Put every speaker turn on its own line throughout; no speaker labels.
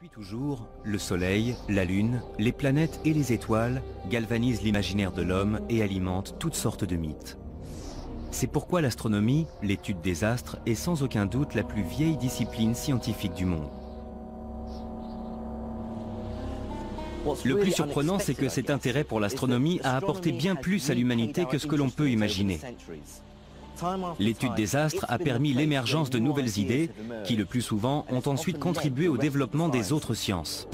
Depuis toujours, le Soleil, la Lune, les planètes et les étoiles galvanisent l'imaginaire de l'homme et alimentent toutes sortes de mythes. C'est pourquoi l'astronomie, l'étude des astres, est sans aucun doute la plus vieille discipline scientifique du monde. Le plus surprenant, c'est que cet intérêt pour l'astronomie a apporté bien plus à l'humanité que ce que l'on peut imaginer. L'étude des astres a permis l'émergence de nouvelles idées qui, le plus souvent, ont ensuite contribué au développement des autres sciences.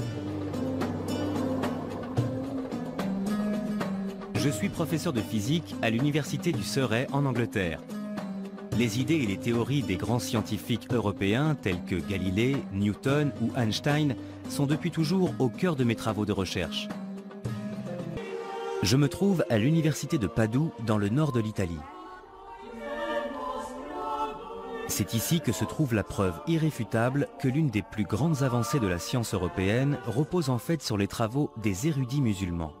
Je suis professeur de physique à l'université du Surrey en Angleterre. Les idées et les théories des grands scientifiques européens tels que Galilée, Newton ou Einstein sont depuis toujours au cœur de mes travaux de recherche. Je me trouve à l'université de Padoue dans le nord de l'Italie. C'est ici que se trouve la preuve irréfutable que l'une des plus grandes avancées de la science européenne repose en fait sur les travaux des érudits musulmans.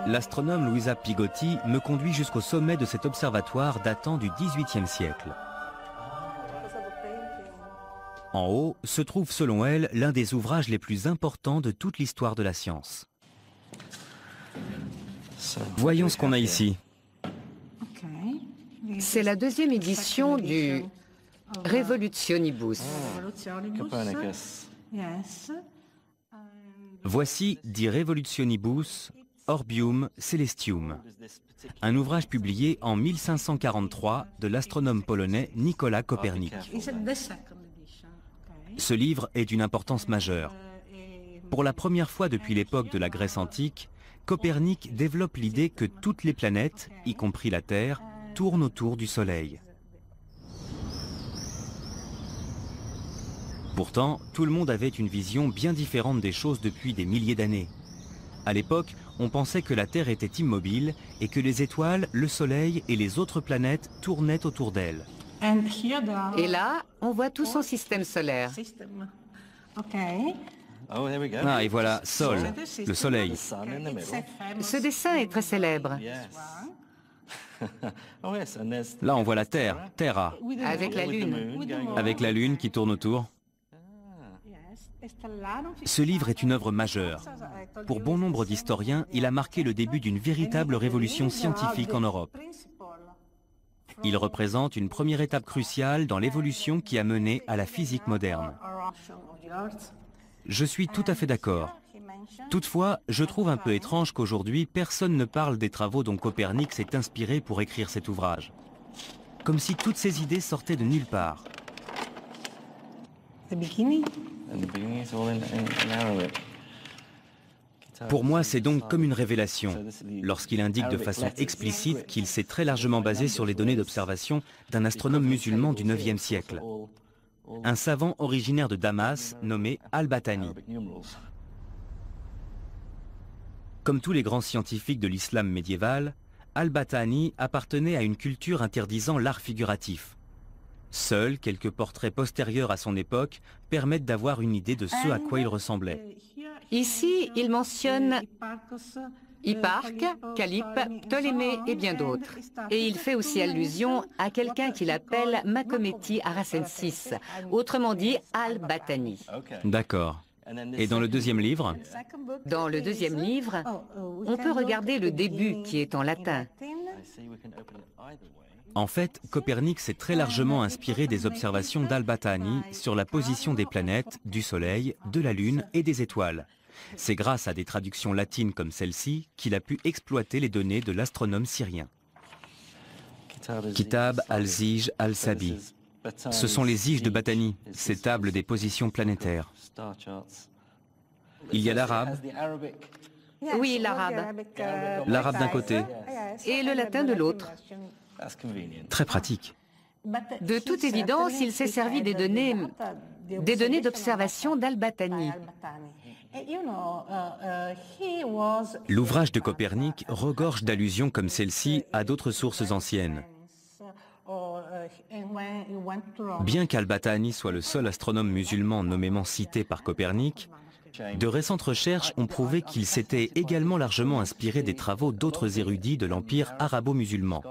L'astronome Luisa Pigotti me conduit jusqu'au sommet de cet observatoire datant du XVIIIe siècle. En haut se trouve selon elle l'un des ouvrages les plus importants de toute l'histoire de la science. Voyons ce qu'on a ici.
C'est la deuxième édition du Revolutionibus.
Voici Die Revolutionibus Orbium Celestium, un ouvrage publié en 1543 de l'astronome polonais Nicolas Copernic. Ce livre est d'une importance majeure. Pour la première fois depuis l'époque de la Grèce antique, Copernic développe l'idée que toutes les planètes, y compris la Terre, tournent autour du Soleil. Pourtant, tout le monde avait une vision bien différente des choses depuis des milliers d'années. À l'époque, on pensait que la Terre était immobile et que les étoiles, le Soleil et les autres planètes tournaient autour d'elle.
Et là, on voit tout son système solaire.
Ah, et voilà, Sol, le Soleil.
Ce dessin est très célèbre.
Là, on voit la Terre, Terra,
Avec la Lune.
avec la Lune qui tourne autour. Ce livre est une œuvre majeure. Pour bon nombre d'historiens, il a marqué le début d'une véritable révolution scientifique en Europe. Il représente une première étape cruciale dans l'évolution qui a mené à la physique moderne. Je suis tout à fait d'accord. Toutefois, je trouve un peu étrange qu'aujourd'hui, personne ne parle des travaux dont Copernic s'est inspiré pour écrire cet ouvrage. Comme si toutes ces idées sortaient de nulle part. Pour moi, c'est donc comme une révélation, lorsqu'il indique de façon explicite qu'il s'est très largement basé sur les données d'observation d'un astronome musulman du IXe siècle. Un savant originaire de Damas nommé Al-Battani. Comme tous les grands scientifiques de l'islam médiéval, Al-Battani appartenait à une culture interdisant l'art figuratif. Seuls quelques portraits postérieurs à son époque permettent d'avoir une idée de ce à quoi il ressemblait.
Ici, il mentionne Hipparque, Calype, Ptolémée et bien d'autres. Et il fait aussi allusion à quelqu'un qu'il appelle Makhométi Aracensis, autrement dit Al-Battani.
D'accord. Et dans le deuxième livre?
Dans le deuxième livre, on peut regarder le début qui est en latin.
En fait, Copernic s'est très largement inspiré des observations d'Al-Battani sur la position des planètes, du Soleil, de la Lune et des étoiles. C'est grâce à des traductions latines comme celle-ci qu'il a pu exploiter les données de l'astronome syrien. Kitab al-Zij al-Sabi. Ce sont les Zij de Battani, ces tables des positions planétaires. Il y a l'arabe.
Oui, l'arabe.
L'arabe d'un côté.
Et le latin de l'autre.
Très pratique.
De toute évidence, il s'est servi des données d'observation d'Al-Battani.
L'ouvrage de Copernic regorge d'allusions comme celle-ci à d'autres sources anciennes. Bien qu'Al-Battani soit le seul astronome musulman nommément cité par Copernic, de récentes recherches ont prouvé qu'il s'était également largement inspiré des travaux d'autres érudits de l'empire arabo-musulman.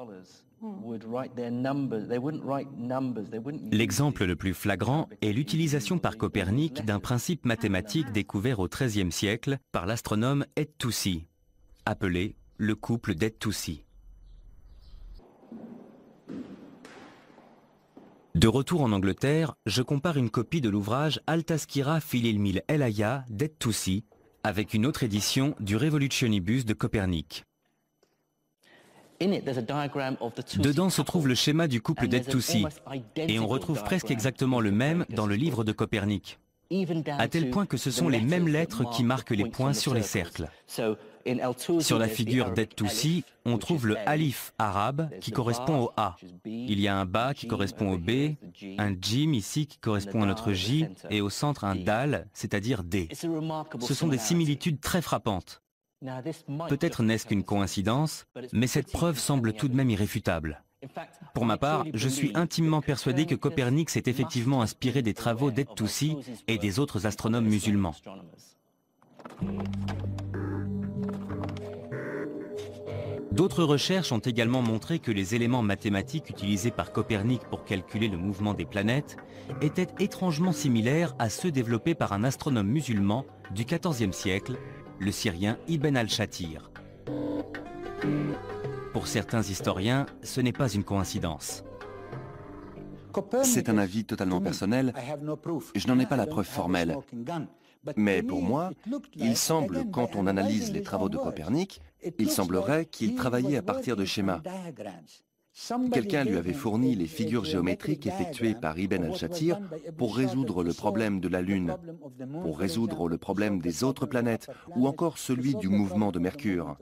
L'exemple le plus flagrant est l'utilisation par Copernic d'un principe mathématique découvert au XIIIe siècle par l'astronome Ed-Toucy, appelé le couple d'Ed-Toucy. De retour en Angleterre, je compare une copie de l'ouvrage Al-Tazkira fil ilmil el-Haya d'Ed-Toucy avec une autre édition du Revolutionibus de Copernic. Dedans se trouve le schéma du couple d'Ed-Toucy, et on retrouve presque exactement le même dans le livre de Copernic, à tel point que ce sont les mêmes lettres qui marquent les points sur les cercles. Sur la figure d'Ed-Toucy, on trouve le alif arabe qui correspond au A. Il y a un ba qui correspond au B, un jim ici qui correspond à notre J, et au centre un dal, c'est-à-dire D. Ce sont des similitudes très frappantes. Peut-être n'est-ce qu'une coïncidence, mais cette preuve semble tout de même irréfutable. Pour ma part, je suis intimement persuadé que Copernic s'est effectivement inspiré des travaux d'Ed-Toucy et des autres astronomes musulmans. D'autres recherches ont également montré que les éléments mathématiques utilisés par Copernic pour calculer le mouvement des planètes étaient étrangement similaires à ceux développés par un astronome musulman du XIVe siècle, le Syrien Ibn al-Shatir. Pour certains historiens, ce n'est pas une coïncidence.
C'est un avis totalement personnel, je n'en ai pas la preuve formelle. Mais pour moi, il semble, quand on analyse les travaux de Copernic, il semblerait qu'il travaillait à partir de schémas. Quelqu'un lui avait fourni les figures géométriques effectuées par Ibn al-Shatir pour résoudre le problème de la Lune, pour résoudre le problème des autres planètes, ou encore celui du mouvement de Mercure.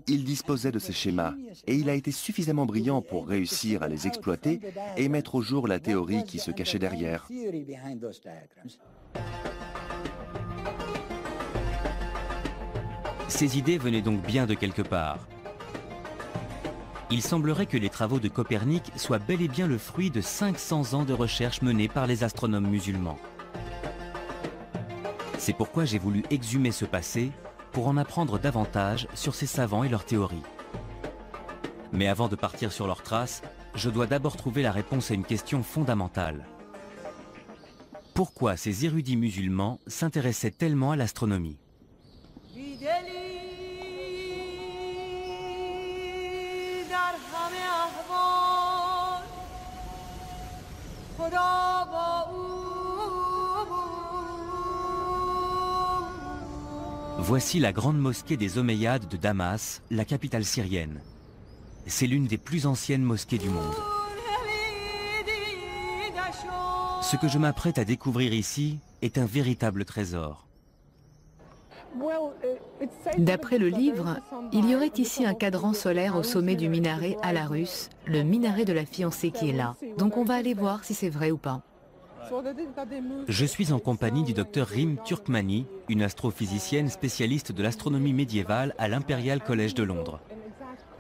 Il disposait de ces schémas, et il a été suffisamment brillant pour réussir à les exploiter et mettre au jour la théorie qui se cachait derrière.
Ces idées venaient donc bien de quelque part. Il semblerait que les travaux de Copernic soient bel et bien le fruit de 500 ans de recherche menée par les astronomes musulmans. C'est pourquoi j'ai voulu exhumer ce passé pour en apprendre davantage sur ces savants et leurs théories. Mais avant de partir sur leurs traces, je dois d'abord trouver la réponse à une question fondamentale. Pourquoi ces érudits musulmans s'intéressaient tellement à l'astronomie ? Voici la grande mosquée des Omeyyades de Damas, la capitale syrienne. C'est l'une des plus anciennes mosquées du monde. Ce que je m'apprête à découvrir ici est un véritable trésor.
D'après le livre, il y aurait ici un cadran solaire au sommet du minaret à la russe, le minaret de la fiancée qui est là. Donc on va aller voir si c'est vrai ou pas.
Je suis en compagnie du docteur Rim Turkmani, une astrophysicienne spécialiste de l'astronomie médiévale à l'Imperial College de Londres.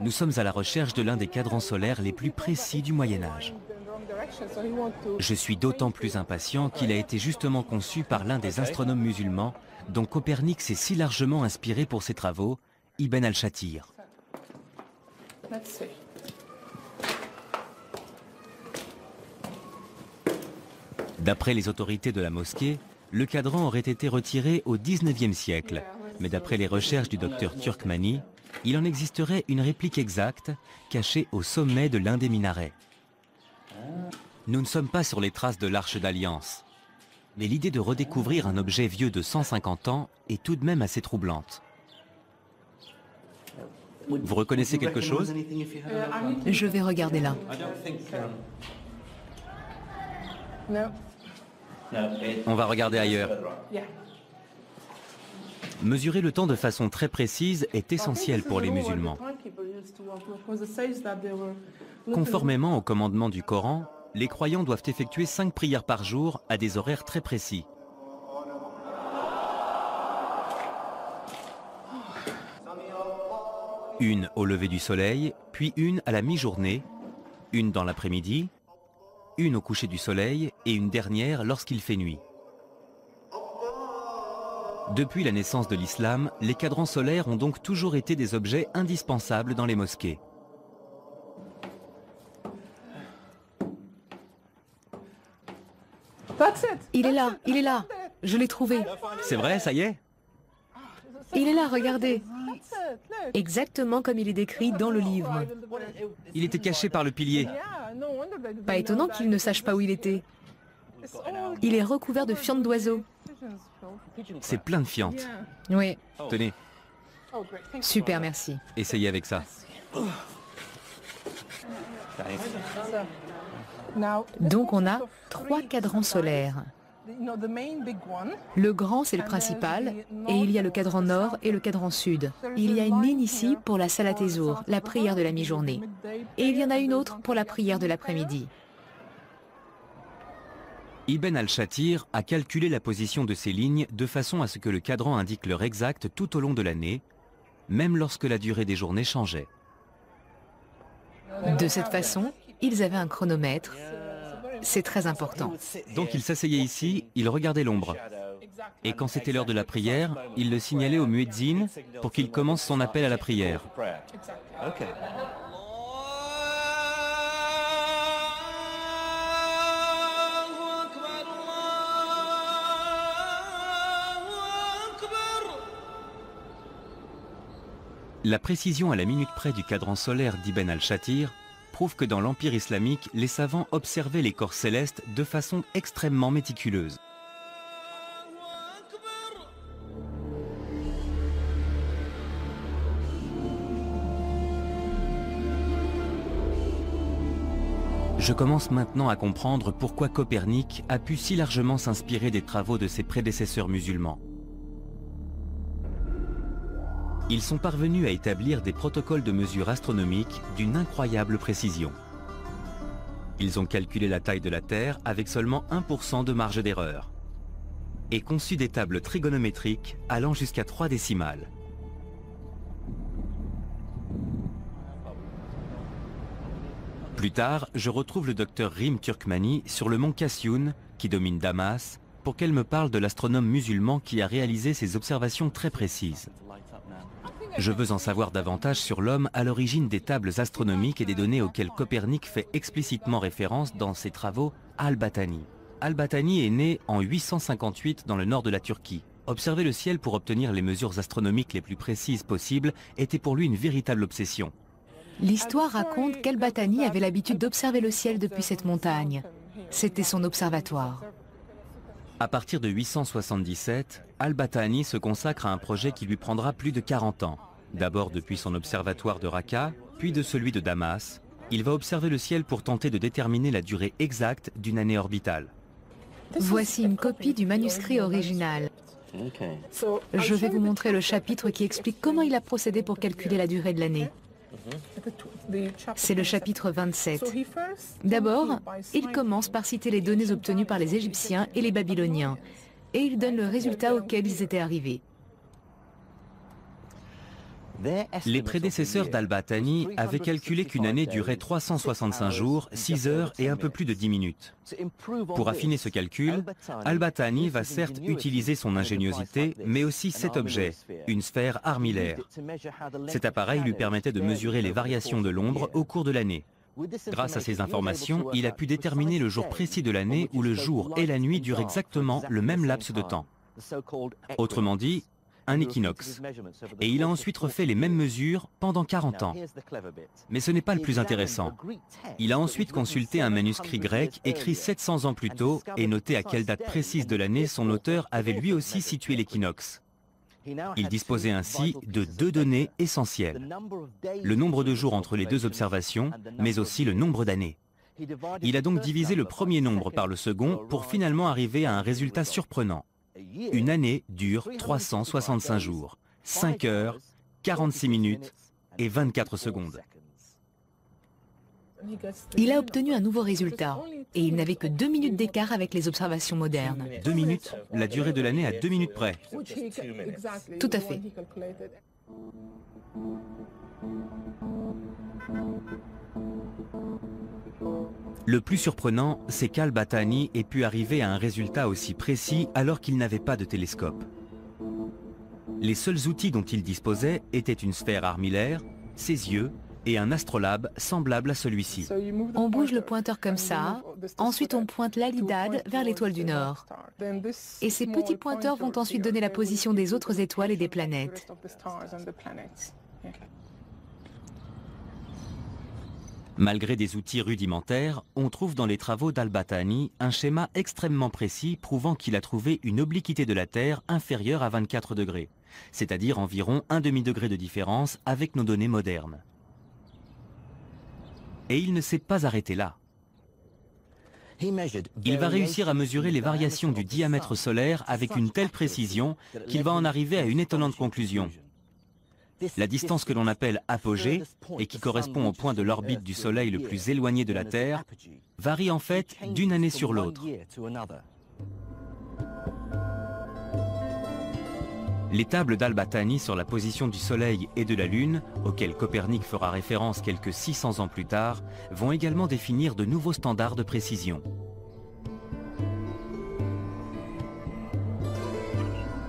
Nous sommes à la recherche de l'un des cadrans solaires les plus précis du Moyen-Âge. Je suis d'autant plus impatient qu'il a été justement conçu par l'un des astronomes musulmans dont Copernic s'est si largement inspiré pour ses travaux, Ibn al-Shatir. D'après les autorités de la mosquée, le cadran aurait été retiré au XIXe siècle, mais d'après les recherches du docteur Turkmani, il en existerait une réplique exacte cachée au sommet de l'un des minarets. Nous ne sommes pas sur les traces de l'Arche d'Alliance, mais l'idée de redécouvrir un objet vieux de 150 ans est tout de même assez troublante. Vous reconnaissez quelque chose?
Je vais regarder là.
On va regarder ailleurs. Mesurer le temps de façon très précise est essentiel pour les musulmans. Conformément au commandement du Coran, les croyants doivent effectuer 5 prières par jour à des horaires très précis. Une au lever du soleil, puis une à la mi-journée, une dans l'après-midi, une au coucher du soleil et une dernière lorsqu'il fait nuit. Depuis la naissance de l'islam, les cadrans solaires ont donc toujours été des objets indispensables dans les mosquées.
Il est là, je l'ai trouvé.
C'est vrai, ça y est?
Il est là, regardez. Exactement comme il est décrit dans le livre.
Il était caché par le pilier.
Pas étonnant qu'il ne sache pas où il était. Il est recouvert de fientes d'oiseaux.
C'est plein de fientes.
Oui,
Tenez,
super, merci.
essayez avec ça.
Donc on a 3 cadrans solaires. Le grand, c'est le principal, et il y a le cadran nord et le cadran sud. Il y a une ligne ici pour la Salat Ezour, la prière de la mi-journée. Et il y en a une autre pour la prière de l'après-midi.
Ibn al-Shatir a calculé la position de ces lignes de façon à ce que le cadran indique l'heure exacte tout au long de l'année, même lorsque la durée des journées changeait.
De cette façon, ils avaient un chronomètre. C'est très important.
Donc il s'asseyait ici, il regardait l'ombre. Et quand c'était l'heure de la prière, il le signalait au muezzin pour qu'il commence son appel à la prière. La précision à la minute près du cadran solaire d'Ibn al-Shatir prouve que dans l'Empire islamique, les savants observaient les corps célestes de façon extrêmement méticuleuse. Je commence maintenant à comprendre pourquoi Copernic a pu si largement s'inspirer des travaux de ses prédécesseurs musulmans. Ils sont parvenus à établir des protocoles de mesure astronomique d'une incroyable précision. Ils ont calculé la taille de la Terre avec seulement 1% de marge d'erreur et conçu des tables trigonométriques allant jusqu'à 3 décimales. Plus tard, je retrouve le docteur Rim Turkmani sur le mont Kasyoun, qui domine Damas, pour qu'elle me parle de l'astronome musulman qui a réalisé ces observations très précises. Je veux en savoir davantage sur l'homme à l'origine des tables astronomiques et des données auxquelles Copernic fait explicitement référence dans ses travaux Al-Battani. Al-Battani est né en 858 dans le nord de la Turquie. Observer le ciel pour obtenir les mesures astronomiques les plus précises possibles était pour lui une véritable obsession.
L'histoire raconte qu'Al-Battani avait l'habitude d'observer le ciel depuis cette montagne. C'était son observatoire.
À partir de 877, Al-Battani se consacre à un projet qui lui prendra plus de 40 ans. D'abord depuis son observatoire de Raqqa, puis de celui de Damas. Il va observer le ciel pour tenter de déterminer la durée exacte d'une année orbitale.
Voici une copie du manuscrit original. Je vais vous montrer le chapitre qui explique comment il a procédé pour calculer la durée de l'année. C'est le chapitre 27. D'abord, il commence par citer les données obtenues par les Égyptiens et les Babyloniens, et il donne le résultat auquel ils étaient arrivés.
Les prédécesseurs d'Al-Battani avaient calculé qu'une année durait 365 jours, 6 heures et un peu plus de 10 minutes. Pour affiner ce calcul, Al-Battani va certes utiliser son ingéniosité, mais aussi cet objet, une sphère armillaire. Cet appareil lui permettait de mesurer les variations de l'ombre au cours de l'année. Grâce à ces informations, il a pu déterminer le jour précis de l'année où le jour et la nuit durent exactement le même laps de temps. Autrement dit, un équinoxe. Et il a ensuite refait les mêmes mesures pendant 40 ans. Mais ce n'est pas le plus intéressant. Il a ensuite consulté un manuscrit grec écrit 700 ans plus tôt et noté à quelle date précise de l'année son auteur avait lui aussi situé l'équinoxe. Il disposait ainsi de 2 données essentielles. Le nombre de jours entre les 2 observations, mais aussi le nombre d'années. Il a donc divisé le premier nombre par le second pour finalement arriver à un résultat surprenant. Une année dure 365 jours, 5 heures, 46 minutes et 24 secondes.
Il a obtenu un nouveau résultat, et il n'avait que 2 minutes d'écart avec les observations modernes.
2 minutes, la durée de l'année à 2 minutes près.
Tout à fait.
Le plus surprenant, c'est qu'Al-Battani ait pu arriver à un résultat aussi précis alors qu'il n'avait pas de télescope. Les seuls outils dont il disposait étaient une sphère armillaire, ses yeux et un astrolabe semblable à celui-ci.
On bouge le pointeur comme ça, ensuite on pointe l'alidade vers l'étoile du Nord. Et ces petits pointeurs vont ensuite donner la position des autres étoiles et des planètes.
Malgré des outils rudimentaires, on trouve dans les travaux d'Al-Battani un schéma extrêmement précis prouvant qu'il a trouvé une obliquité de la Terre inférieure à 24 degrés, c'est-à-dire environ un demi-degré de différence avec nos données modernes. Et il ne s'est pas arrêté là. Il va réussir à mesurer les variations du diamètre solaire avec une telle précision qu'il va en arriver à une étonnante conclusion. La distance que l'on appelle apogée, et qui correspond au point de l'orbite du Soleil le plus éloigné de la Terre, varie en fait d'une année sur l'autre. Les tables d'Al-Battani sur la position du Soleil et de la Lune, auxquelles Copernic fera référence quelques 600 ans plus tard, vont également définir de nouveaux standards de précision.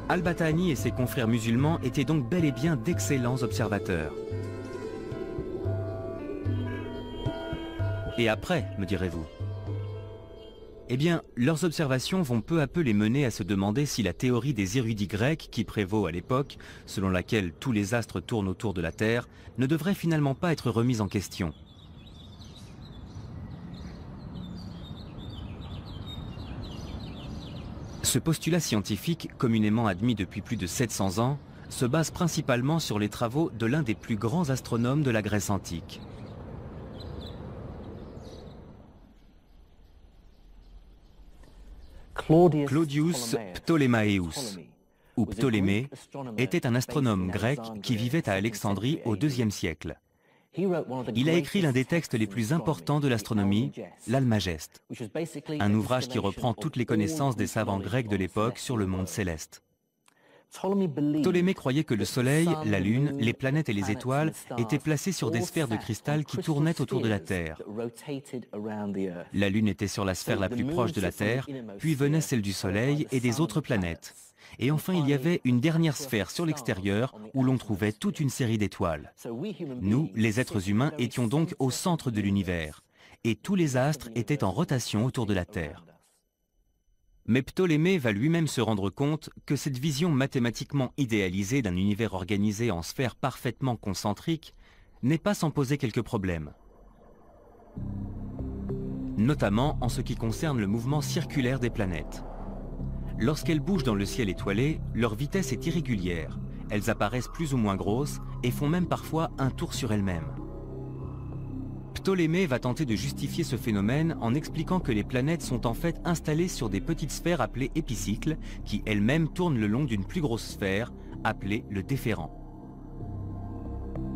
Al-Battani et ses confrères musulmans étaient donc bel et bien d'excellents observateurs. Et après, me direz-vous? Eh bien, leurs observations vont peu à peu les mener à se demander si la théorie des érudits grecs qui prévaut à l'époque, selon laquelle tous les astres tournent autour de la Terre, ne devrait finalement pas être remise en question. Ce postulat scientifique, communément admis depuis plus de 700 ans, se base principalement sur les travaux de l'un des plus grands astronomes de la Grèce antique. Claudius Ptolémaeus, ou Ptolémée, était un astronome grec qui vivait à Alexandrie au IIe siècle. Il a écrit l'un des textes les plus importants de l'astronomie, l'Almageste, un ouvrage qui reprend toutes les connaissances des savants grecs de l'époque sur le monde céleste. Ptolémée croyait que le Soleil, la Lune, les planètes et les étoiles étaient placés sur des sphères de cristal qui tournaient autour de la Terre. La Lune était sur la sphère la plus proche de la Terre, puis venait celle du Soleil et des autres planètes. Et enfin, il y avait une dernière sphère sur l'extérieur où l'on trouvait toute une série d'étoiles. Nous, les êtres humains, étions donc au centre de l'univers, et tous les astres étaient en rotation autour de la Terre. Mais Ptolémée va lui-même se rendre compte que cette vision mathématiquement idéalisée d'un univers organisé en sphères parfaitement concentriques n'est pas sans poser quelques problèmes. Notamment en ce qui concerne le mouvement circulaire des planètes. Lorsqu'elles bougent dans le ciel étoilé, leur vitesse est irrégulière. Elles apparaissent plus ou moins grosses et font même parfois un tour sur elles-mêmes. Ptolémée va tenter de justifier ce phénomène en expliquant que les planètes sont en fait installées sur des petites sphères appelées épicycles qui elles-mêmes tournent le long d'une plus grosse sphère, appelée le déférent.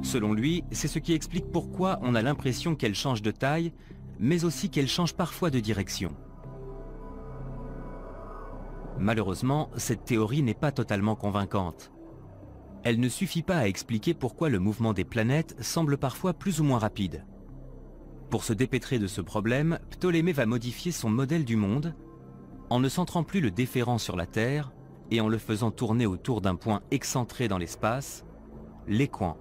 Selon lui, c'est ce qui explique pourquoi on a l'impression qu'elles changent de taille, mais aussi qu'elles changent parfois de direction. Malheureusement, cette théorie n'est pas totalement convaincante. Elle ne suffit pas à expliquer pourquoi le mouvement des planètes semble parfois plus ou moins rapide. Pour se dépêtrer de ce problème, Ptolémée va modifier son modèle du monde en ne centrant plus le déférent sur la Terre et en le faisant tourner autour d'un point excentré dans l'espace, l'équant.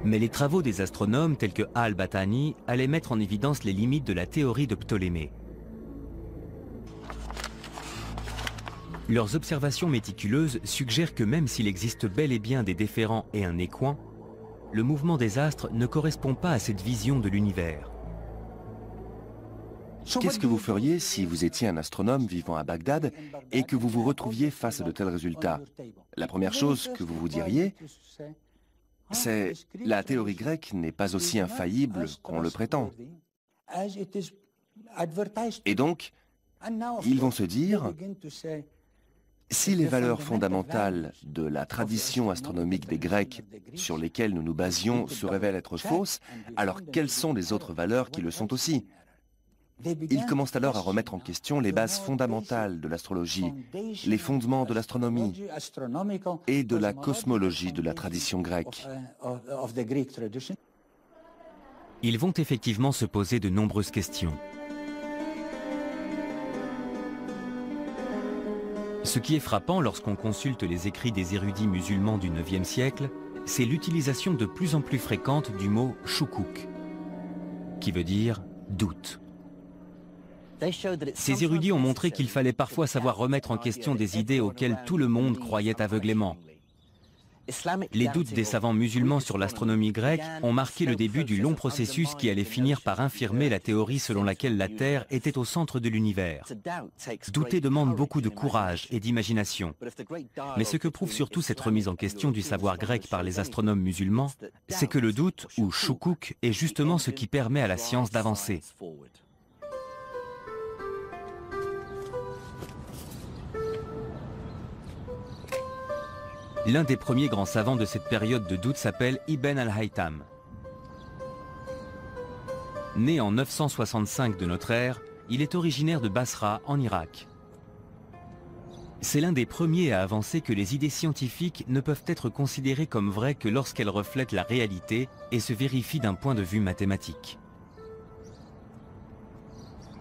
Mais les travaux des astronomes tels que Al-Battani allaient mettre en évidence les limites de la théorie de Ptolémée. Leurs observations méticuleuses suggèrent que même s'il existe bel et bien des déférents et un équant, le mouvement des astres ne correspond pas à cette vision de l'univers.
Qu'est-ce que vous feriez si vous étiez un astronome vivant à Bagdad et que vous vous retrouviez face à de tels résultats? La première chose que vous vous diriez, c'est « la théorie grecque n'est pas aussi infaillible qu'on le prétend ». Et donc, ils vont se dire « si les valeurs fondamentales de la tradition astronomique des Grecs sur lesquelles nous nous basions se révèlent être fausses, alors quelles sont les autres valeurs qui le sont aussi ?» Ils commencent alors à remettre en question les bases fondamentales de l'astrologie, les fondements de l'astronomie et de la cosmologie de la tradition grecque.
Ils vont effectivement se poser de nombreuses questions. Ce qui est frappant lorsqu'on consulte les écrits des érudits musulmans du IXe siècle, c'est l'utilisation de plus en plus fréquente du mot « shukuk », qui veut dire « doute ». Ces érudits ont montré qu'il fallait parfois savoir remettre en question des idées auxquelles tout le monde croyait aveuglément. Les doutes des savants musulmans sur l'astronomie grecque ont marqué le début du long processus qui allait finir par infirmer la théorie selon laquelle la Terre était au centre de l'univers. Douter demande beaucoup de courage et d'imagination. Mais ce que prouve surtout cette remise en question du savoir grec par les astronomes musulmans, c'est que le doute, ou shukuk, est justement ce qui permet à la science d'avancer. L'un des premiers grands savants de cette période de doute s'appelle Ibn al-Haytham. Né en 965 de notre ère, il est originaire de Basra, en Irak. C'est l'un des premiers à avancer que les idées scientifiques ne peuvent être considérées comme vraies que lorsqu'elles reflètent la réalité et se vérifient d'un point de vue mathématique.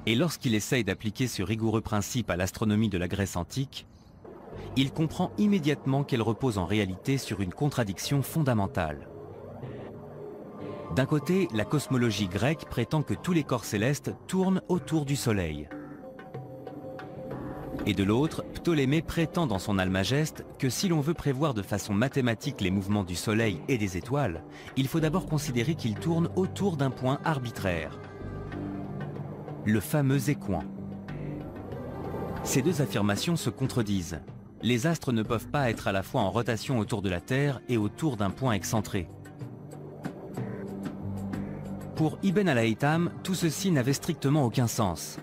Et lorsqu'il essaye d'appliquer ce rigoureux principe à l'astronomie de la Grèce antique, il comprend immédiatement qu'elle repose en réalité sur une contradiction fondamentale. D'un côté, la cosmologie grecque prétend que tous les corps célestes tournent autour du Soleil. Et de l'autre, Ptolémée prétend dans son Almageste que si l'on veut prévoir de façon mathématique les mouvements du Soleil et des étoiles, il faut d'abord considérer qu'ils tournent autour d'un point arbitraire, le fameux écoin. Ces deux affirmations se contredisent. Les astres ne peuvent pas être à la fois en rotation autour de la Terre et autour d'un point excentré. Pour Ibn al-Haytham, tout ceci n'avait strictement aucun sens.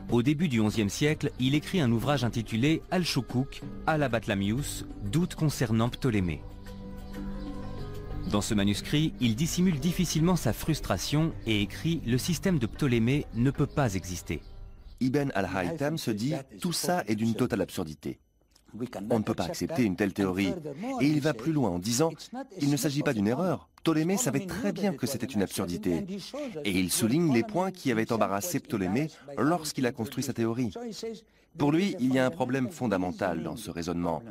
Au début du XIe siècle, il écrit un ouvrage intitulé Al-Shukuk, al-Batlamius, doute concernant Ptolémée. Dans ce manuscrit, il dissimule difficilement sa frustration et écrit « Le système de Ptolémée ne peut pas exister ».
Ibn al-Haytham se dit « Tout ça est d'une totale absurdité. On ne peut pas accepter une telle théorie. » Et il va plus loin en disant « Il ne s'agit pas d'une erreur. Ptolémée savait très bien que c'était une absurdité. » Et il souligne les points qui avaient embarrassé Ptolémée lorsqu'il a construit sa théorie. Pour lui, il y a un problème fondamental dans ce raisonnement.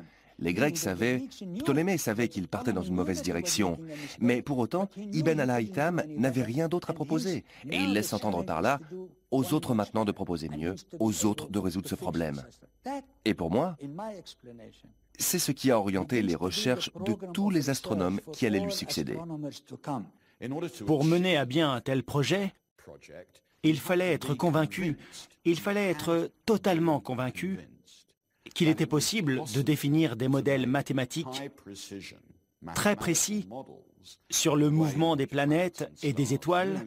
Les Grecs savaient, Ptolémée savait qu'il partait dans une mauvaise direction. Mais pour autant, Ibn al-Haytham n'avait rien d'autre à proposer. Et il laisse entendre par là, aux autres maintenant de proposer mieux, aux autres de résoudre ce problème. Et pour moi, c'est ce qui a orienté les recherches de tous les astronomes qui allaient lui succéder.
Pour mener à bien un tel projet, il fallait être convaincu, il fallait être totalement convaincu qu'il était possible de définir des modèles mathématiques très précis sur le mouvement des planètes et des étoiles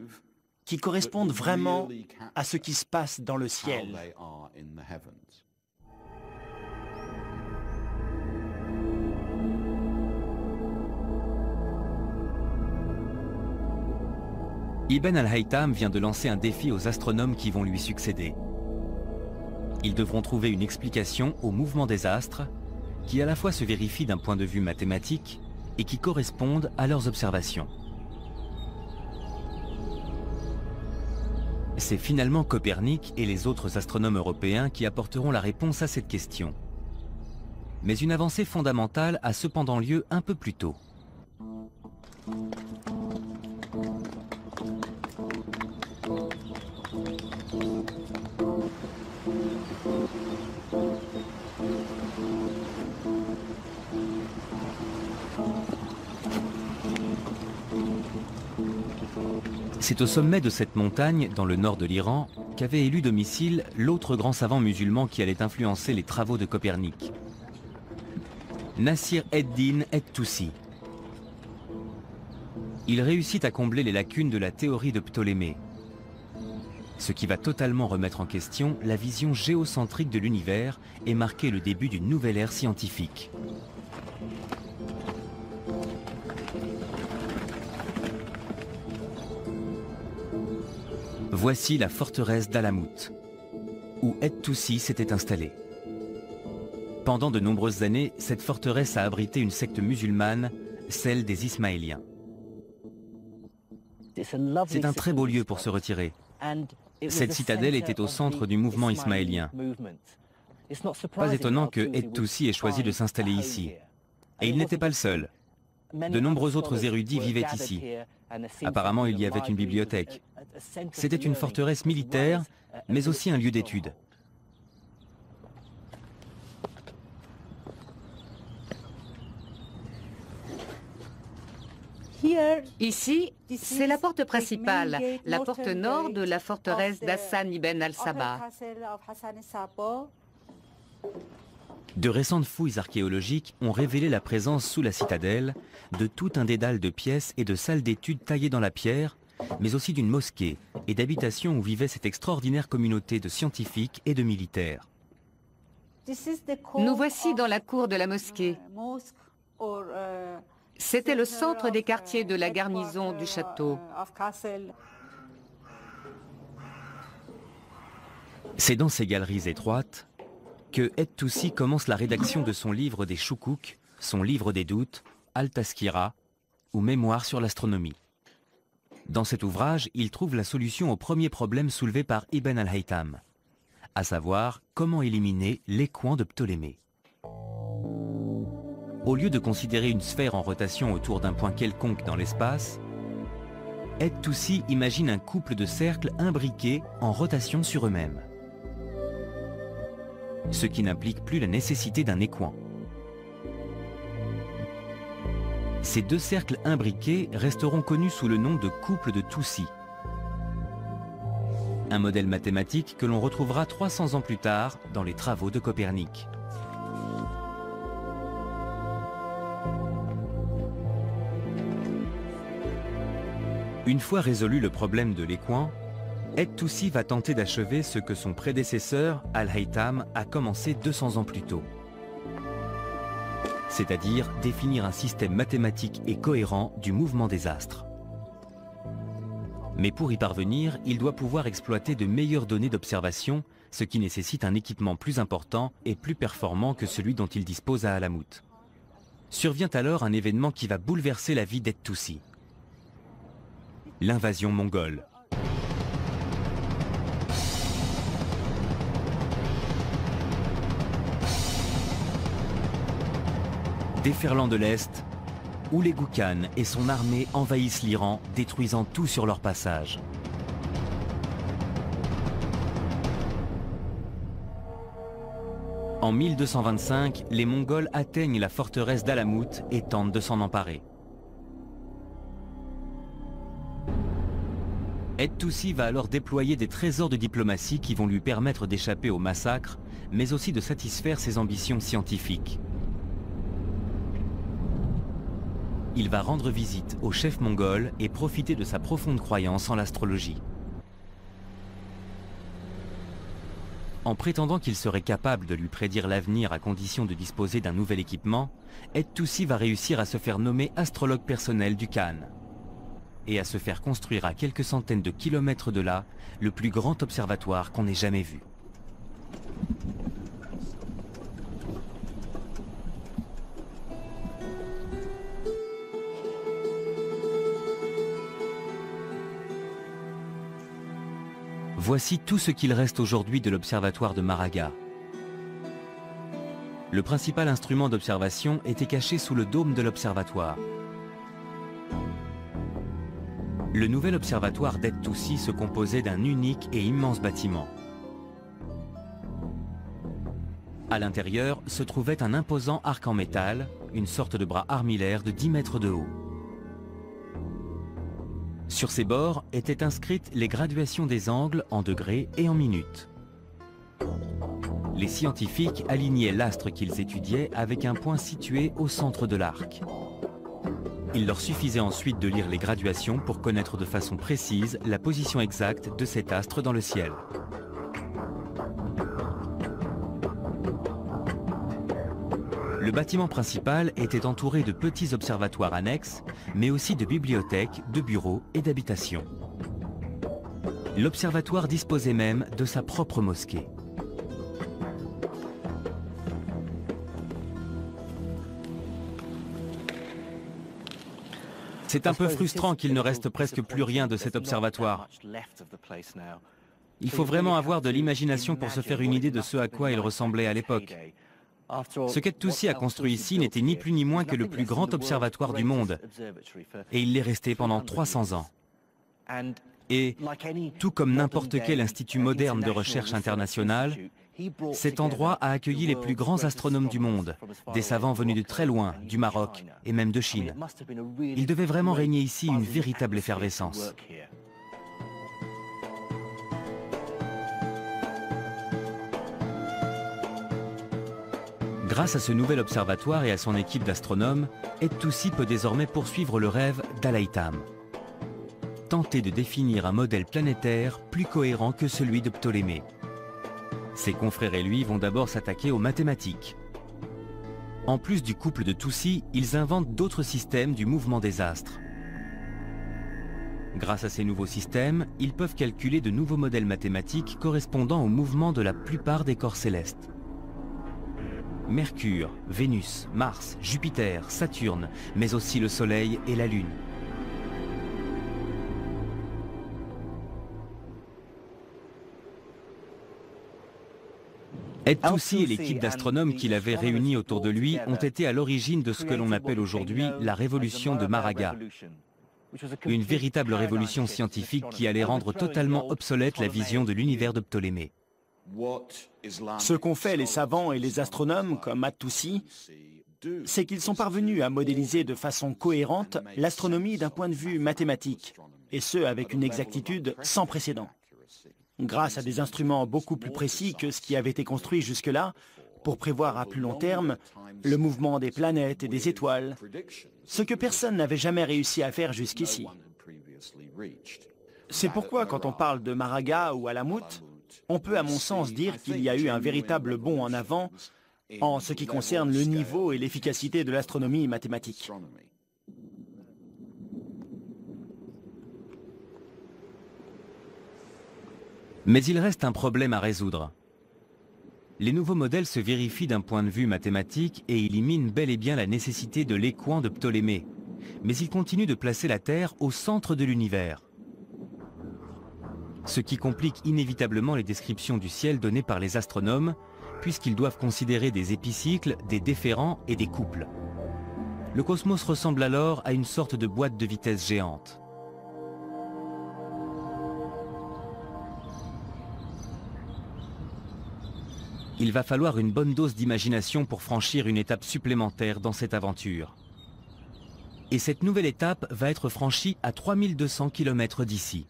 qui correspondent vraiment à ce qui se passe dans le ciel.
Ibn al-Haytham vient de lancer un défi aux astronomes qui vont lui succéder. Ils devront trouver une explication au mouvement des astres qui à la fois se vérifie d'un point de vue mathématique et qui correspondent à leurs observations. C'est finalement Copernic et les autres astronomes européens qui apporteront la réponse à cette question. Mais une avancée fondamentale a cependant lieu un peu plus tôt. C'est au sommet de cette montagne, dans le nord de l'Iran, qu'avait élu domicile l'autre grand savant musulman qui allait influencer les travaux de Copernic, Nasir ed-Din et-Tusi. Il réussit à combler les lacunes de la théorie de Ptolémée, ce qui va totalement remettre en question la vision géocentrique de l'univers et marquer le début d'une nouvelle ère scientifique. Voici la forteresse d'Alamut, où et-Tusi s'était installé. Pendant de nombreuses années, cette forteresse a abrité une secte musulmane, celle des Ismaéliens. C'est un très beau lieu pour se retirer. Cette citadelle était au centre du mouvement ismaélien. Pas étonnant que Het-Toussi ait choisi de s'installer ici. Et il n'était pas le seul. De nombreux autres érudits vivaient ici. Apparemment, il y avait une bibliothèque. C'était une forteresse militaire, mais aussi un lieu d'étude.
Ici, c'est la porte principale, la porte nord de la forteresse d'Hassan ibn al-Sabah.
De récentes fouilles archéologiques ont révélé la présence sous la citadelle de tout un dédale de pièces et de salles d'études taillées dans la pierre, mais aussi d'une mosquée et d'habitations où vivait cette extraordinaire communauté de scientifiques et de militaires.
Nous voici dans la cour de la mosquée. C'était le centre des quartiers de la garnison du château.
C'est dans ces galeries étroites que Het-Toussi commence la rédaction de son livre des Choukouk, son livre des doutes, Al-Tazkira, ou Mémoire sur l'astronomie. Dans cet ouvrage, il trouve la solution au premier problème soulevé par Ibn al-Haytham, à savoir comment éliminer l'écoin de Ptolémée. Au lieu de considérer une sphère en rotation autour d'un point quelconque dans l'espace, Het-Toussi imagine un couple de cercles imbriqués en rotation sur eux-mêmes, ce qui n'implique plus la nécessité d'un écoin. Ces deux cercles imbriqués resteront connus sous le nom de couple de Toussi, un modèle mathématique que l'on retrouvera 300 ans plus tard dans les travaux de Copernic. Une fois résolu le problème de l'écoin, Het-Toussi va tenter d'achever ce que son prédécesseur, Al-Haytham, a commencé 200 ans plus tôt. C'est-à-dire définir un système mathématique et cohérent du mouvement des astres. Mais pour y parvenir, il doit pouvoir exploiter de meilleures données d'observation, ce qui nécessite un équipement plus important et plus performant que celui dont il dispose à Alamut. Survient alors un événement qui va bouleverser la vie d'Het-Toussi. L'invasion mongole. Déferlant de l'Est, Oulégou Khan et son armée envahissent l'Iran, détruisant tout sur leur passage. En 1225, les Mongols atteignent la forteresse d'Alamut et tentent de s'en emparer. Het-Toussi va alors déployer des trésors de diplomatie qui vont lui permettre d'échapper au massacre, mais aussi de satisfaire ses ambitions scientifiques. Il va rendre visite au chef mongol et profiter de sa profonde croyance en l'astrologie. En prétendant qu'il serait capable de lui prédire l'avenir à condition de disposer d'un nouvel équipement, Het-Toussi va réussir à se faire nommer astrologue personnel du Khan et à se faire construire à quelques centaines de kilomètres de là le plus grand observatoire qu'on ait jamais vu. Voici tout ce qu'il reste aujourd'hui de l'observatoire de Maraga. Le principal instrument d'observation était caché sous le dôme de l'observatoire. Le nouvel observatoire d'Het-Toussi se composait d'un unique et immense bâtiment. À l'intérieur se trouvait un imposant arc en métal, une sorte de bras armillaire de 10 mètres de haut. Sur ses bords étaient inscrites les graduations des angles en degrés et en minutes. Les scientifiques alignaient l'astre qu'ils étudiaient avec un point situé au centre de l'arc. Il leur suffisait ensuite de lire les graduations pour connaître de façon précise la position exacte de cet astre dans le ciel. Le bâtiment principal était entouré de petits observatoires annexes, mais aussi de bibliothèques, de bureaux et d'habitations. L'observatoire disposait même de sa propre mosquée. C'est un peu frustrant qu'il ne reste presque plus rien de cet observatoire. Il faut vraiment avoir de l'imagination pour se faire une idée de ce à quoi il ressemblait à l'époque. Ce qu'Etoussi a construit ici n'était ni plus ni moins que le plus grand observatoire du monde. Et il l'est resté pendant 300 ans. Et, tout comme n'importe quel institut moderne de recherche international, cet endroit a accueilli les plus grands astronomes du monde, des savants venus de très loin, du Maroc et même de Chine. Il devait vraiment régner ici une véritable effervescence. Grâce à ce nouvel observatoire et à son équipe d'astronomes,Etoussi peut désormais poursuivre le rêve d'Al-Haytham. Tenter de définir un modèle planétaire plus cohérent que celui de Ptolémée. Ses confrères et lui vont d'abord s'attaquer aux mathématiques. En plus du couple de Toussi, ils inventent d'autres systèmes du mouvement des astres. Grâce à ces nouveaux systèmes, ils peuvent calculer de nouveaux modèles mathématiques correspondant au mouvement de la plupart des corps célestes. Mercure, Vénus, Mars, Jupiter, Saturne, mais aussi le Soleil et la Lune.Etoussi et l'équipe d'astronomes qu'il avait réunis autour de lui ont été à l'origine de ce que l'on appelle aujourd'hui la révolution de Maraga. Une véritable révolution scientifique qui allait rendre totalement obsolète la vision de l'univers de Ptolémée.
Ce qu'ont fait les savants et les astronomes comme Toussi, c'est qu'ils sont parvenus à modéliser de façon cohérente l'astronomie d'un point de vue mathématique, et ce avec une exactitude sans précédent. Grâce à des instruments beaucoup plus précis que ce qui avait été construit jusque-là, pour prévoir à plus long terme le mouvement des planètes et des étoiles, ce que personne n'avait jamais réussi à faire jusqu'ici. C'est pourquoi quand on parle de Maraga ou Alamut, on peut à mon sens dire qu'il y a eu un véritable bond en avant en ce qui concerne le niveau et l'efficacité de l'astronomie mathématique.
Mais il reste un problème à résoudre. Les nouveaux modèles se vérifient d'un point de vue mathématique et éliminent bel et bien la nécessité de l'écoin de Ptolémée. Mais ils continuent de placer la Terre au centre de l'univers. Ce qui complique inévitablement les descriptions du ciel données par les astronomes, puisqu'ils doivent considérer des épicycles, des déférents et des couples. Le cosmos ressemble alors à une sorte de boîte de vitesse géante. Il va falloir une bonne dose d'imagination pour franchir une étape supplémentaire dans cette aventure. Et cette nouvelle étape va être franchie à 3200 km d'ici.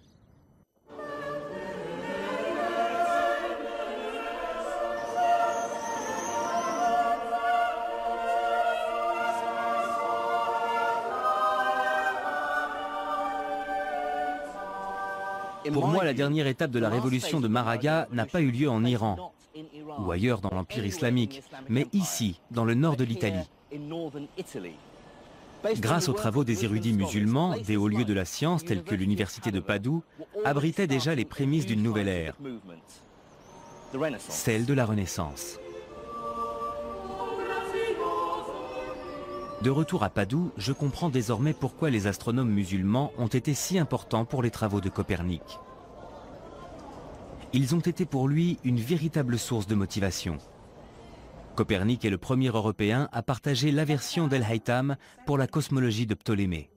Pour moi, la dernière étape de la révolution de Maraga n'a pas eu lieu en Iran, ou ailleurs dans l'Empire islamique, mais ici, dans le nord de l'Italie. Grâce aux travaux des érudits musulmans, des hauts lieux de la science tels que l'université de Padoue abritaient déjà les prémices d'une nouvelle ère, celle de la Renaissance. De retour à Padoue, je comprends désormais pourquoi les astronomes musulmans ont été si importants pour les travaux de Copernic. Ils ont été pour lui une véritable source de motivation. Copernic est le premier Européen à partager l'aversion d'Al-Haytham pour la cosmologie de Ptolémée.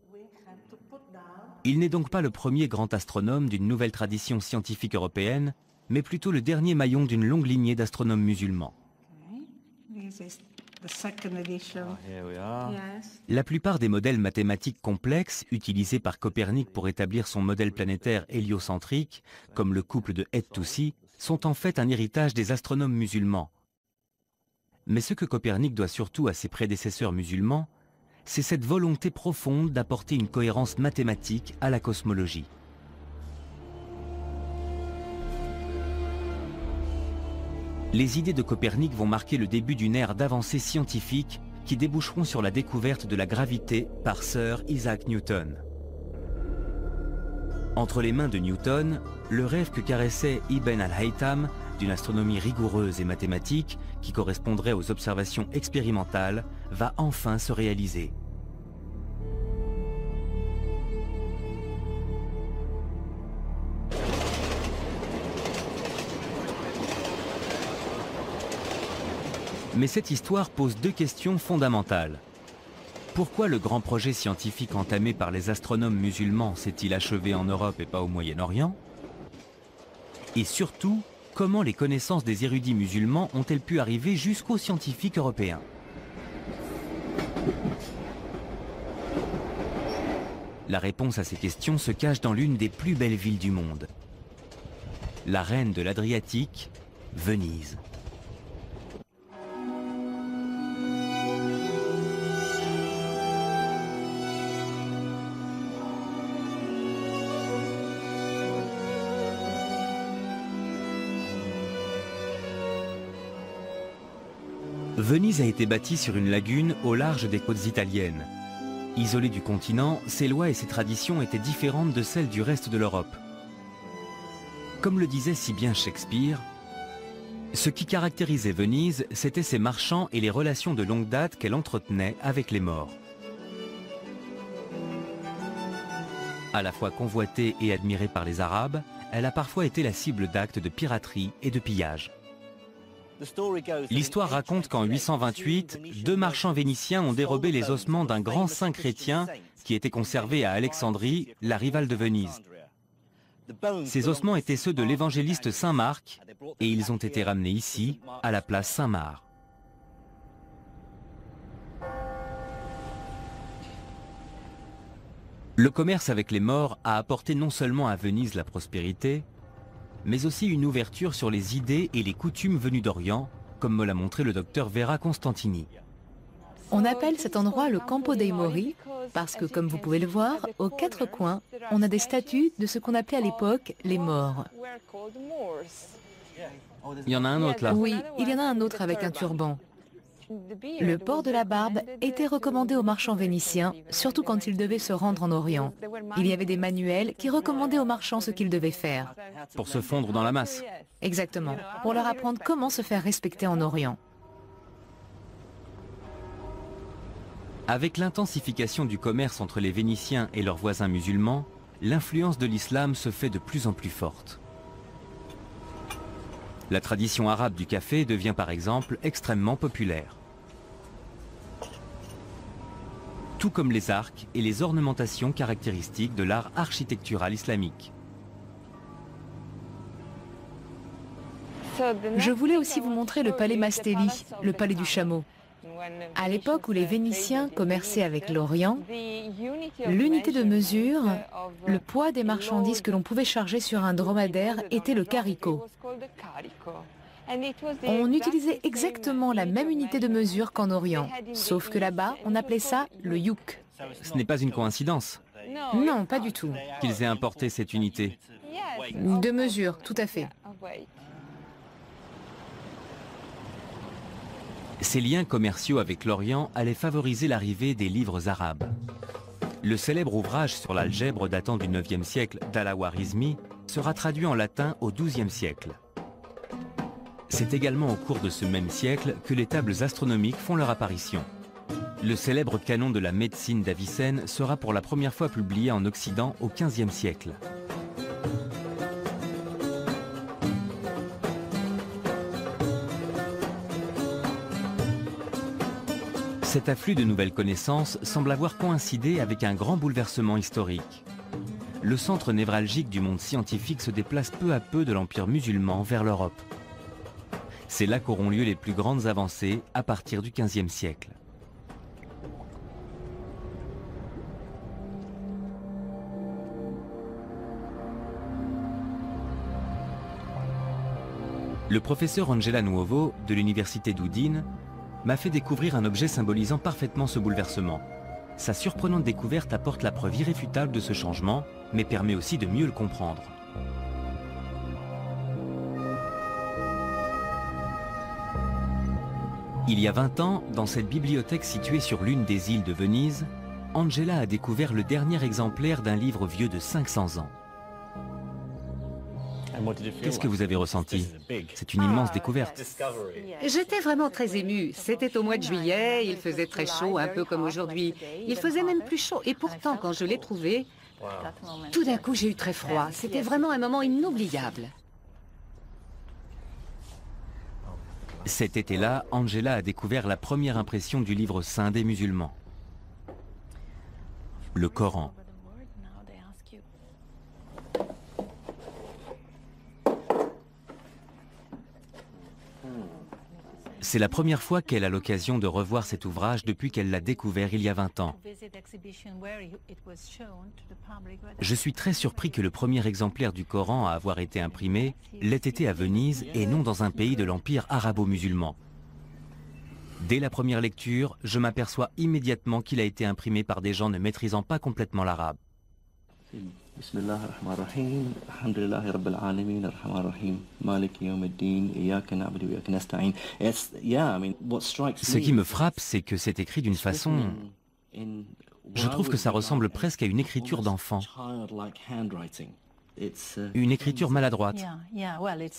Il n'est donc pas le premier grand astronome d'une nouvelle tradition scientifique européenne, mais plutôt le dernier maillon d'une longue lignée d'astronomes musulmans. La plupart des modèles mathématiques complexes utilisés par Copernic pour établir son modèle planétaire héliocentrique, comme le couple de Toussi, sont en fait un héritage des astronomes musulmans. Mais ce que Copernic doit surtout à ses prédécesseurs musulmans, c'est cette volonté profonde d'apporter une cohérence mathématique à la cosmologie. Les idées de Copernic vont marquer le début d'une ère d'avancées scientifiques qui déboucheront sur la découverte de la gravité par Sir Isaac Newton. Entre les mains de Newton, le rêve que caressait Ibn al-Haytham d'une astronomie rigoureuse et mathématique qui correspondrait aux observations expérimentales va enfin se réaliser. Mais cette histoire pose deux questions fondamentales. Pourquoi le grand projet scientifique entamé par les astronomes musulmans s'est-il achevé en Europe et pas au Moyen-Orient? Et surtout, comment les connaissances des érudits musulmans ont-elles pu arriver jusqu'aux scientifiques européens? La réponse à ces questions se cache dans l'une des plus belles villes du monde. La reine de l'Adriatique, Venise. Venise a été bâtie sur une lagune au large des côtes italiennes. Isolée du continent, ses lois et ses traditions étaient différentes de celles du reste de l'Europe. Comme le disait si bien Shakespeare, ce qui caractérisait Venise, c'était ses marchands et les relations de longue date qu'elle entretenait avec les morts. À la fois convoitée et admirée par les Arabes, elle a parfois été la cible d'actes de piraterie et de pillage. L'histoire raconte qu'en 828, deux marchands vénitiens ont dérobé les ossements d'un grand saint chrétien qui était conservé à Alexandrie, la rivale de Venise. Ces ossements étaient ceux de l'évangéliste Saint Marc et ils ont été ramenés ici, à la place Saint-Marc. Le commerce avec les morts a apporté non seulement à Venise la prospérité, mais aussi une ouverture sur les idées et les coutumes venues d'Orient, comme me l'a montré le docteur Vera Constantini.
On appelle cet endroit le Campo dei Mori parce que, comme vous pouvez le voir, aux quatre coins, on a des statues de ce qu'on appelait à l'époque les morts.
Il y en a un autre là.
Oui, il y en a un autre avec un turban. Le port de la barbe était recommandé aux marchands vénitiens, surtout quand ils devaient se rendre en Orient. Il y avait des manuels qui recommandaient aux marchands ce qu'ils devaient faire.
Pour se fondre dans la masse.
Exactement, pour leur apprendre comment se faire respecter en Orient.
Avec l'intensification du commerce entre les Vénitiens et leurs voisins musulmans, l'influence de l'islam se fait de plus en plus forte. La tradition arabe du café devient par exemple extrêmement populaire. Tout comme les arcs et les ornementations caractéristiques de l'art architectural islamique.
Je voulais aussi vous montrer le palais Mastelli, le palais du chameau. À l'époque où les Vénitiens commerçaient avec l'Orient, l'unité de mesure, le poids des marchandises que l'on pouvait charger sur un dromadaire était le carico. On utilisait exactement la même unité de mesure qu'en Orient, sauf que là-bas, on appelait ça le youk.
Ce n'est pas une coïncidence
Non, pas du tout.
qu'ils aient importé cette unité.
De mesure, tout à fait.
Ces liens commerciaux avec l'Orient allaient favoriser l'arrivée des livres arabes. Le célèbre ouvrage sur l'algèbre datant du 9e siècle d'Al-Khwarizmi sera traduit en latin au 12e siècle. C'est également au cours de ce même siècle que les tables astronomiques font leur apparition. Le célèbre canon de la médecine d'Avicenne sera pour la première fois publié en Occident au 15e siècle. Cet afflux de nouvelles connaissances semble avoir coïncidé avec un grand bouleversement historique. Le centre névralgique du monde scientifique se déplace peu à peu de l'empire musulman vers l'Europe. C'est là qu'auront lieu les plus grandes avancées à partir du XVe siècle. Le professeur Angela Nuovo de l'université d'Udine m'a fait découvrir un objet symbolisant parfaitement ce bouleversement. Sa surprenante découverte apporte la preuve irréfutable de ce changement, mais permet aussi de mieux le comprendre. Il y a 20 ans, dans cette bibliothèque située sur l'une des îles de Venise, Angela a découvert le dernier exemplaire d'un livre vieux de 500 ans. Qu'est-ce que vous avez ressenti? C'est une immense découverte.
J'étais vraiment très émue. C'était au mois de juillet, il faisait très chaud, un peu comme aujourd'hui. Il faisait même plus chaud. Et pourtant, quand je l'ai trouvé, tout d'un coup, j'ai eu très froid. C'était vraiment un moment inoubliable.
Cet été-là, Angela a découvert la première impression du livre saint des musulmans, le Coran. C'est la première fois qu'elle a l'occasion de revoir cet ouvrage depuis qu'elle l'a découvert il y a 20 ans. Je suis très surpris que le premier exemplaire du Coran à avoir été imprimé l'ait été à Venise et non dans un pays de l'Empire arabo-musulman. Dès la première lecture, je m'aperçois immédiatement qu'il a été imprimé par des gens ne maîtrisant pas complètement l'arabe. Ce qui me frappe, c'est que c'est écrit d'une façon... Je trouve que ça ressemble presque à une écriture d'enfant. Une écriture maladroite.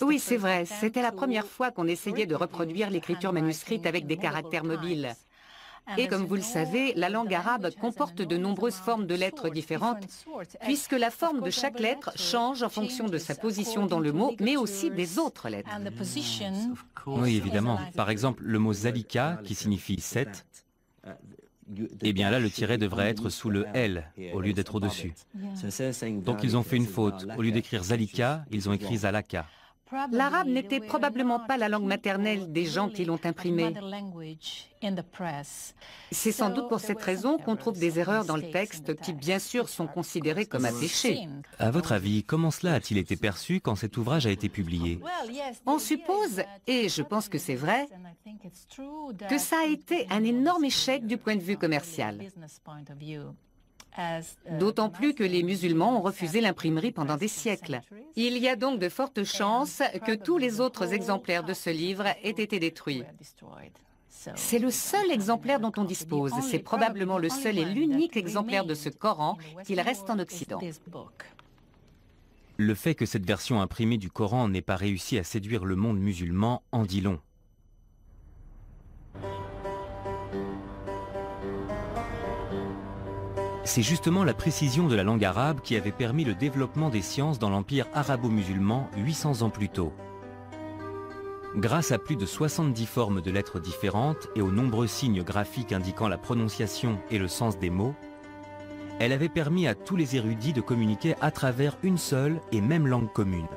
Oui, c'est vrai. C'était la première fois qu'on essayait de reproduire l'écriture manuscrite avec des caractères mobiles. Et comme vous le savez, la langue arabe comporte de nombreuses formes de lettres différentes, puisque la forme de chaque lettre change en fonction de sa position dans le mot, mais aussi des autres lettres.
Oui, évidemment. Par exemple, le mot zalika, qui signifie 7, eh bien là, le tiret devrait être sous le L, au lieu d'être au-dessus. Donc ils ont fait une faute. Au lieu d'écrire zalika, ils ont écrit zalaka.
L'arabe n'était probablement pas la langue maternelle des gens qui l'ont imprimé. C'est sans doute pour cette raison qu'on trouve des erreurs dans le texte qui, bien sûr, sont considérées comme un péché.
À votre avis, comment cela a-t-il été perçu quand cet ouvrage a été publié?
On suppose, et je pense que c'est vrai, que ça a été un énorme échec du point de vue commercial. D'autant plus que les musulmans ont refusé l'imprimerie pendant des siècles. Il y a donc de fortes chances que tous les autres exemplaires de ce livre aient été détruits. C'est le seul exemplaire dont on dispose. C'est probablement le seul et l'unique exemplaire de ce Coran qu'il reste en Occident.
Le fait que cette version imprimée du Coran n'ait pas réussi à séduire le monde musulman en dit long. C'est justement la précision de la langue arabe qui avait permis le développement des sciences dans l'empire arabo-musulman 800 ans plus tôt. Grâce à plus de 70 formes de lettres différentes et aux nombreux signes graphiques indiquant la prononciation et le sens des mots, elle avait permis à tous les érudits de communiquer à travers une seule et même langue commune.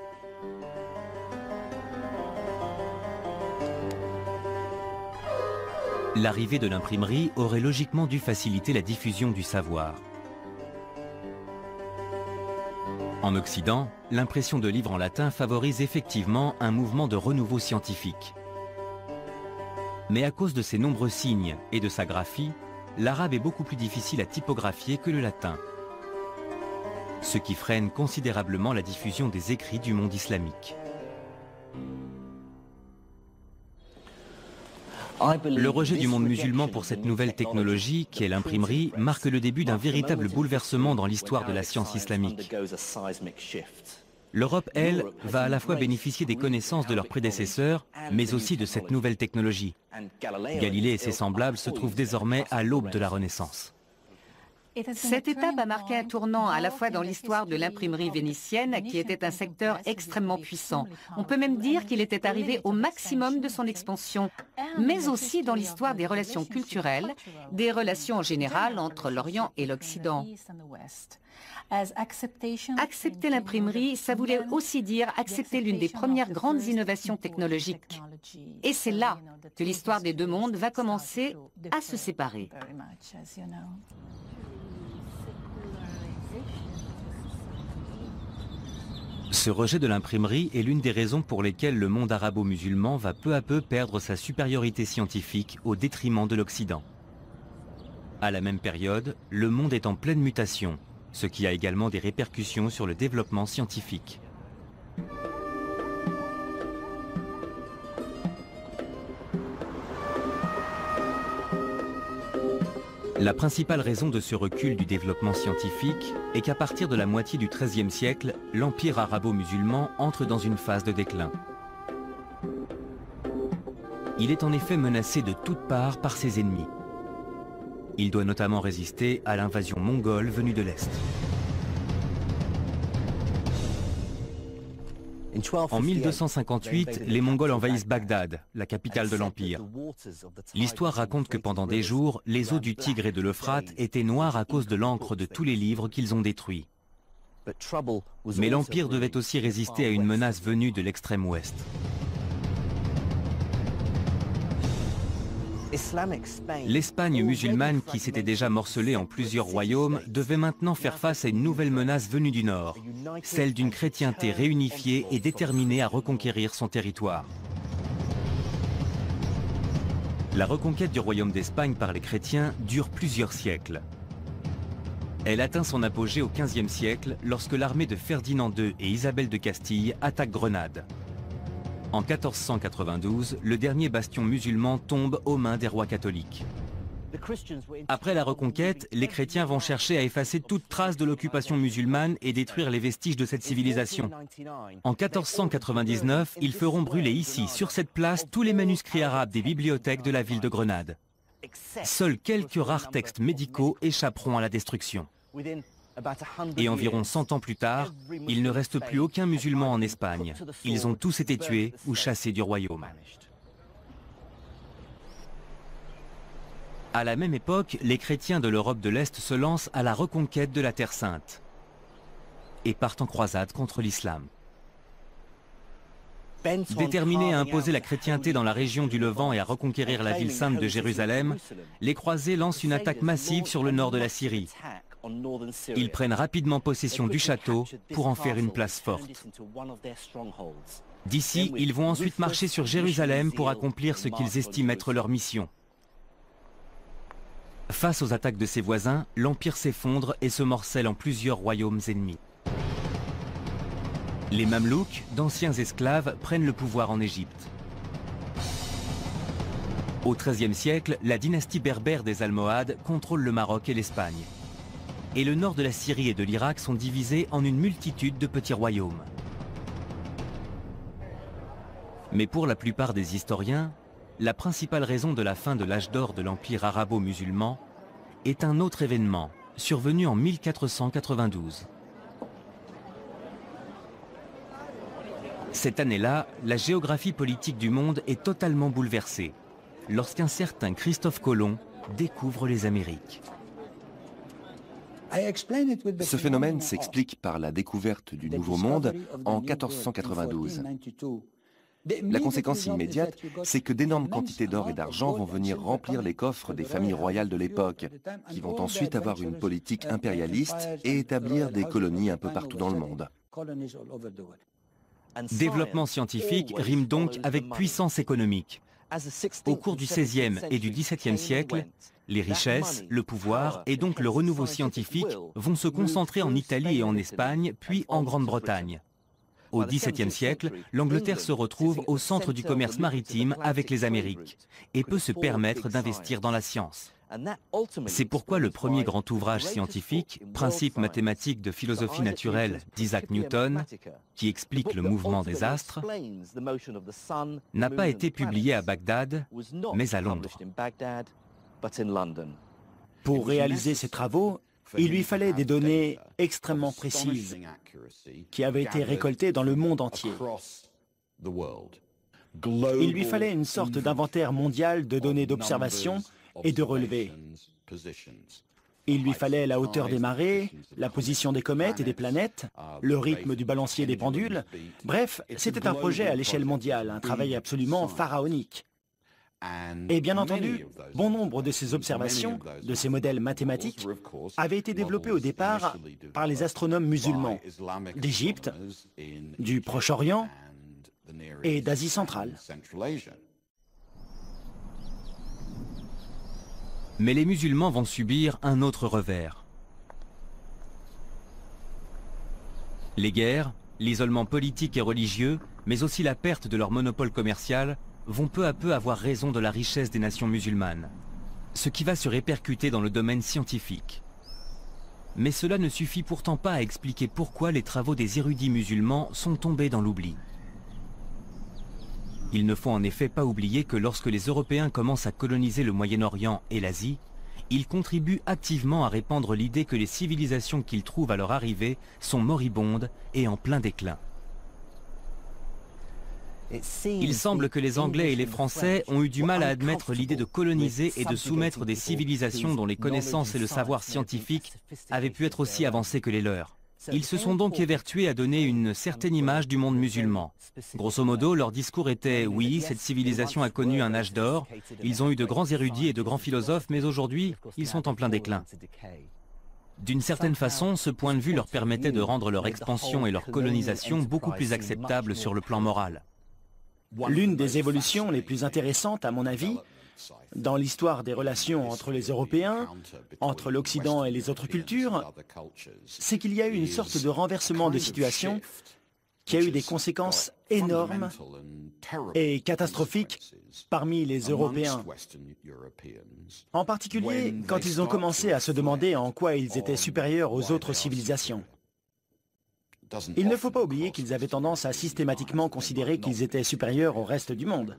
L'arrivée de l'imprimerie aurait logiquement dû faciliter la diffusion du savoir. En Occident, l'impression de livres en latin favorise effectivement un mouvement de renouveau scientifique. Mais à cause de ses nombreux signes et de sa graphie, l'arabe est beaucoup plus difficile à typographier que le latin, ce qui freine considérablement la diffusion des écrits du monde islamique. Le rejet du monde musulman pour cette nouvelle technologie, qui est l'imprimerie, marque le début d'un véritable bouleversement dans l'histoire de la science islamique. L'Europe, elle, va à la fois bénéficier des connaissances de leurs prédécesseurs, mais aussi de cette nouvelle technologie. Galilée et ses semblables se trouvent désormais à l'aube de la Renaissance.
Cette étape a marqué un tournant à la fois dans l'histoire de l'imprimerie vénitienne, qui était un secteur extrêmement puissant. On peut même dire qu'il était arrivé au maximum de son expansion, mais aussi dans l'histoire des relations culturelles, des relations en général entre l'Orient et l'Occident. Accepter l'imprimerie, ça voulait aussi dire accepter l'une des premières grandes innovations technologiques. Et c'est là que l'histoire des deux mondes va commencer à se séparer.
Ce rejet de l'imprimerie est l'une des raisons pour lesquelles le monde arabo-musulman va peu à peu perdre sa supériorité scientifique au détriment de l'Occident. À la même période, le monde est en pleine mutation, ce qui a également des répercussions sur le développement scientifique. La principale raison de ce recul du développement scientifique est qu'à partir de la moitié du XIIIe siècle, l'empire arabo-musulman entre dans une phase de déclin. Il est en effet menacé de toutes parts par ses ennemis. Il doit notamment résister à l'invasion mongole venue de l'Est. En 1258, les Mongols envahissent Bagdad, la capitale de l'Empire. L'histoire raconte que pendant des jours, les eaux du Tigre et de l'Euphrate étaient noires à cause de l'encre de tous les livres qu'ils ont détruits. Mais l'Empire devait aussi résister à une menace venue de l'extrême ouest. L'Espagne musulmane, qui s'était déjà morcelée en plusieurs royaumes, devait maintenant faire face à une nouvelle menace venue du nord, celle d'une chrétienté réunifiée et déterminée à reconquérir son territoire. La reconquête du royaume d'Espagne par les chrétiens dure plusieurs siècles. Elle atteint son apogée au XVe siècle lorsque l'armée de Ferdinand II et Isabelle de Castille attaque Grenade. En 1492, le dernier bastion musulman tombe aux mains des rois catholiques. Après la reconquête, les chrétiens vont chercher à effacer toute trace de l'occupation musulmane et détruire les vestiges de cette civilisation. En 1499, ils feront brûler ici, sur cette place, tous les manuscrits arabes des bibliothèques de la ville de Grenade. Seuls quelques rares textes médicaux échapperont à la destruction. Et environ 100 ans plus tard, il ne reste plus aucun musulman en Espagne. Ils ont tous été tués ou chassés du royaume. À la même époque, les chrétiens de l'Europe de l'Est se lancent à la reconquête de la Terre Sainte et partent en croisade contre l'islam. Déterminés à imposer la chrétienté dans la région du Levant et à reconquérir la ville sainte de Jérusalem, les croisés lancent une attaque massive sur le nord de la Syrie. Ils prennent rapidement possession du château pour en faire une place forte. D'ici, ils vont ensuite marcher sur Jérusalem pour accomplir ce qu'ils estiment être leur mission. Face aux attaques de ses voisins, l'Empire s'effondre et se morcelle en plusieurs royaumes ennemis. Les Mamelouks, d'anciens esclaves, prennent le pouvoir en Égypte. Au XIIIe siècle, la dynastie berbère des Almohades contrôle le Maroc et l'Espagne. Et le nord de la Syrie et de l'Irak sont divisés en une multitude de petits royaumes. Mais pour la plupart des historiens, la principale raison de la fin de l'âge d'or de l'Empire arabo-musulman est un autre événement, survenu en 1492. Cette année-là, la géographie politique du monde est totalement bouleversée, lorsqu'un certain Christophe Colomb découvre les Amériques.
Ce phénomène s'explique par la découverte du Nouveau Monde en 1492. La conséquence immédiate, c'est que d'énormes quantités d'or et d'argent vont venir remplir les coffres des familles royales de l'époque, qui vont ensuite avoir une politique impérialiste et établir des colonies un peu partout dans le monde.
Développement scientifique rime donc avec puissance économique. Au cours du XVIe et du XVIIe siècle, les richesses, le pouvoir et donc le renouveau scientifique vont se concentrer en Italie et en Espagne, puis en Grande-Bretagne. Au XVIIe siècle, l'Angleterre se retrouve au centre du commerce maritime avec les Amériques et peut se permettre d'investir dans la science. C'est pourquoi le premier grand ouvrage scientifique, Principes mathématiques de philosophie naturelle d'Isaac Newton, qui explique le mouvement des astres, n'a pas été publié à Bagdad, mais à Londres.
Pour réaliser ces travaux, il lui fallait des données extrêmement précises qui avaient été récoltées dans le monde entier. Il lui fallait une sorte d'inventaire mondial de données d'observation et de relevés. Il lui fallait la hauteur des marées, la position des comètes et des planètes, le rythme du balancier des pendules. Bref, c'était un projet à l'échelle mondiale, un travail absolument pharaonique. Et bien entendu, bon nombre de ces observations, de ces modèles mathématiques, avaient été développés au départ par les astronomes musulmans d'Égypte, du Proche-Orient et d'Asie centrale.
Mais les musulmans vont subir un autre revers. Les guerres, l'isolement politique et religieux, mais aussi la perte de leur monopole commercial, vont peu à peu avoir raison de la richesse des nations musulmanes, ce qui va se répercuter dans le domaine scientifique. Mais cela ne suffit pourtant pas à expliquer pourquoi les travaux des érudits musulmans sont tombés dans l'oubli. Il ne faut en effet pas oublier que lorsque les Européens commencent à coloniser le Moyen-Orient et l'Asie, ils contribuent activement à répandre l'idée que les civilisations qu'ils trouvent à leur arrivée sont moribondes et en plein déclin. Il semble que les Anglais et les Français ont eu du mal à admettre l'idée de coloniser et de soumettre des civilisations dont les connaissances et le savoir scientifique avaient pu être aussi avancés que les leurs. Ils se sont donc évertués à donner une certaine image du monde musulman. Grosso modo, leur discours était « oui, cette civilisation a connu un âge d'or, ils ont eu de grands érudits et de grands philosophes, mais aujourd'hui, ils sont en plein déclin ». D'une certaine façon, ce point de vue leur permettait de rendre leur expansion et leur colonisation beaucoup plus acceptables sur le plan moral.
L'une des évolutions les plus intéressantes, à mon avis, dans l'histoire des relations entre les Européens, entre l'Occident et les autres cultures, c'est qu'il y a eu une sorte de renversement de situation qui a eu des conséquences énormes et catastrophiques parmi les Européens. En particulier, quand ils ont commencé à se demander en quoi ils étaient supérieurs aux autres civilisations. Il ne faut pas oublier qu'ils avaient tendance à systématiquement considérer qu'ils étaient supérieurs au reste du monde.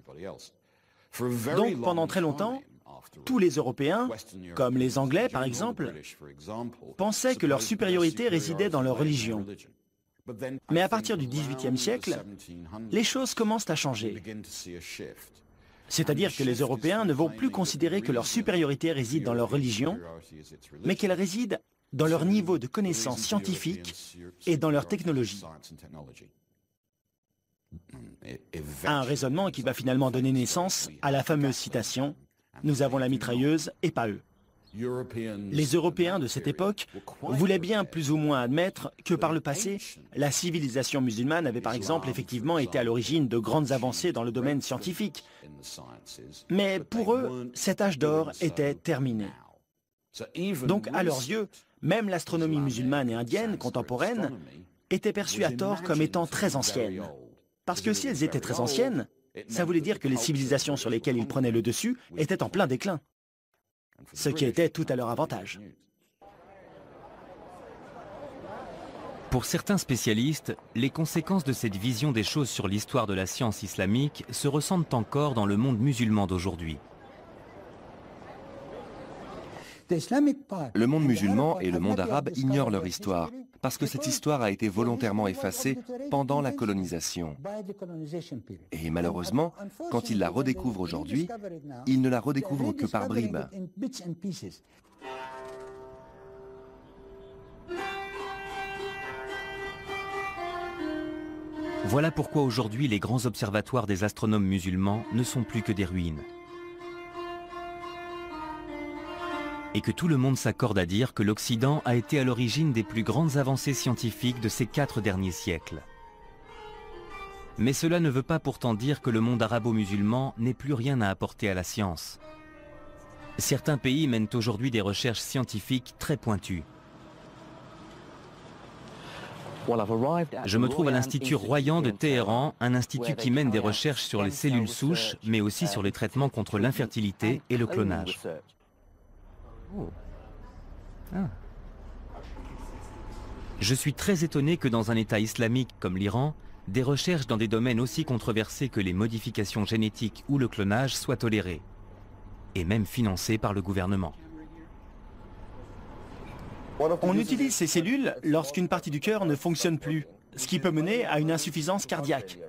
Donc, pendant très longtemps, tous les Européens, comme les Anglais par exemple, pensaient que leur supériorité résidait dans leur religion. Mais à partir du XVIIIe siècle, les choses commencent à changer. C'est-à-dire que les Européens ne vont plus considérer que leur supériorité réside dans leur religion, mais qu'elle réside dans leur niveau de connaissance scientifique et dans leur technologie. Un raisonnement qui va finalement donner naissance à la fameuse citation « Nous avons la mitrailleuse et pas eux ». Les Européens de cette époque voulaient bien plus ou moins admettre que par le passé, la civilisation musulmane avait par exemple effectivement été à l'origine de grandes avancées dans le domaine scientifique. Mais pour eux, cet âge d'or était terminé. Donc à leurs yeux, même l'astronomie musulmane et indienne contemporaine était perçue à tort comme étant très ancienne. Parce que si elles étaient très anciennes, ça voulait dire que les civilisations sur lesquelles ils prenaient le dessus étaient en plein déclin. Ce qui était tout à leur avantage.
Pour certains spécialistes, les conséquences de cette vision des choses sur l'histoire de la science islamique se ressentent encore dans le monde musulman d'aujourd'hui.
Le monde musulman et le monde arabe ignorent leur histoire, parce que cette histoire a été volontairement effacée pendant la colonisation. Et malheureusement, quand ils la redécouvrent aujourd'hui, ils ne la redécouvrent que par bribes.
Voilà pourquoi aujourd'hui les grands observatoires des astronomes musulmans ne sont plus que des ruines. Et que tout le monde s'accorde à dire que l'Occident a été à l'origine des plus grandes avancées scientifiques de ces 4 derniers siècles. Mais cela ne veut pas pourtant dire que le monde arabo-musulman n'ait plus rien à apporter à la science. Certains pays mènent aujourd'hui des recherches scientifiques très pointues. Je me trouve à l'Institut Royan de Téhéran, un institut qui mène des recherches sur les cellules souches, mais aussi sur les traitements contre l'infertilité et le clonage. Je suis très étonné que dans un État islamique comme l'Iran, des recherches dans des domaines aussi controversés que les modifications génétiques ou le clonage soient tolérées, et même financées par le gouvernement.
On utilise ces cellules lorsqu'une partie du cœur ne fonctionne plus, ce qui peut mener à une insuffisance cardiaque.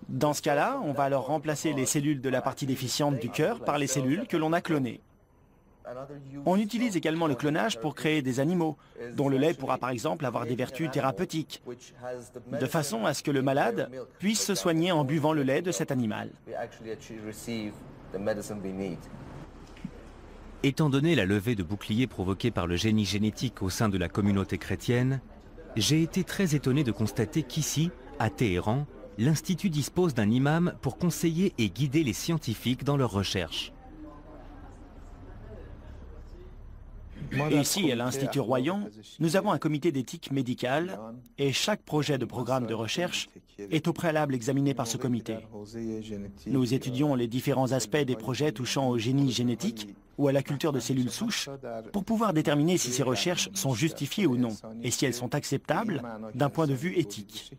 Dans ce cas-là, on va alors remplacer les cellules de la partie déficiente du cœur par les cellules que l'on a clonées. On utilise également le clonage pour créer des animaux, dont le lait pourra par exemple avoir des vertus thérapeutiques, de façon à ce que le malade puisse se soigner en buvant le lait de cet animal.
Étant donné la levée de boucliers provoquée par le génie génétique au sein de la communauté chrétienne, j'ai été très étonné de constater qu'ici, à Téhéran, l'Institut dispose d'un imam pour conseiller et guider les scientifiques dans leurs recherches.
Et ici, à l'Institut Royan, nous avons un comité d'éthique médicale et chaque projet de programme de recherche est au préalable examiné par ce comité. Nous étudions les différents aspects des projets touchant au génie génétique ou à la culture de cellules souches pour pouvoir déterminer si ces recherches sont justifiées ou non et si elles sont acceptables d'un point de vue éthique.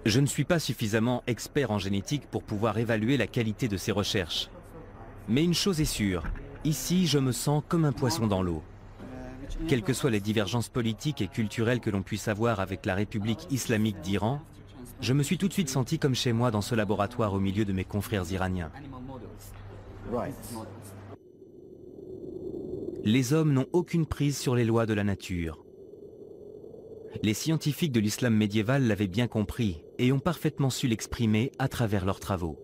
Je ne suis pas suffisamment expert en génétique pour pouvoir évaluer la qualité de ces recherches. Mais une chose est sûre, ici je me sens comme un poisson dans l'eau. Quelles que soient les divergences politiques et culturelles que l'on puisse avoir avec la République islamique d'Iran, je me suis tout de suite senti comme chez moi dans ce laboratoire au milieu de mes confrères iraniens. Les hommes n'ont aucune prise sur les lois de la nature. Les scientifiques de l'islam médiéval l'avaient bien compris et ont parfaitement su l'exprimer à travers leurs travaux.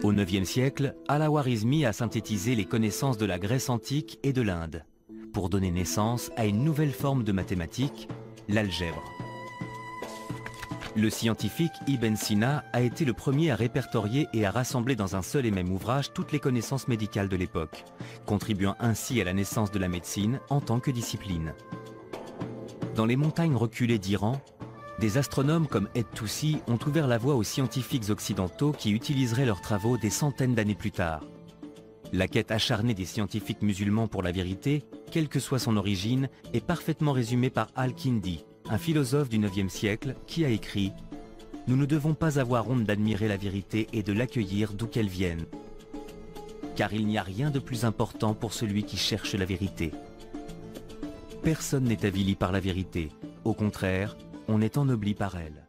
Au IXe siècle, Al-Khwarizmi a synthétisé les connaissances de la Grèce antique et de l'Inde pour donner naissance à une nouvelle forme de mathématiques, l'algèbre. Le scientifique Ibn Sina a été le premier à répertorier et à rassembler dans un seul et même ouvrage toutes les connaissances médicales de l'époque, contribuant ainsi à la naissance de la médecine en tant que discipline. Dans les montagnes reculées d'Iran, des astronomes comme Et-Toussi ont ouvert la voie aux scientifiques occidentaux qui utiliseraient leurs travaux des centaines d'années plus tard. La quête acharnée des scientifiques musulmans pour la vérité, quelle que soit son origine, est parfaitement résumée par Al-Kindi, un philosophe du IXe siècle qui a écrit « Nous ne devons pas avoir honte d'admirer la vérité et de l'accueillir d'où qu'elle vienne, car il n'y a rien de plus important pour celui qui cherche la vérité. Personne n'est avili par la vérité, au contraire, on est ennobli par elle. »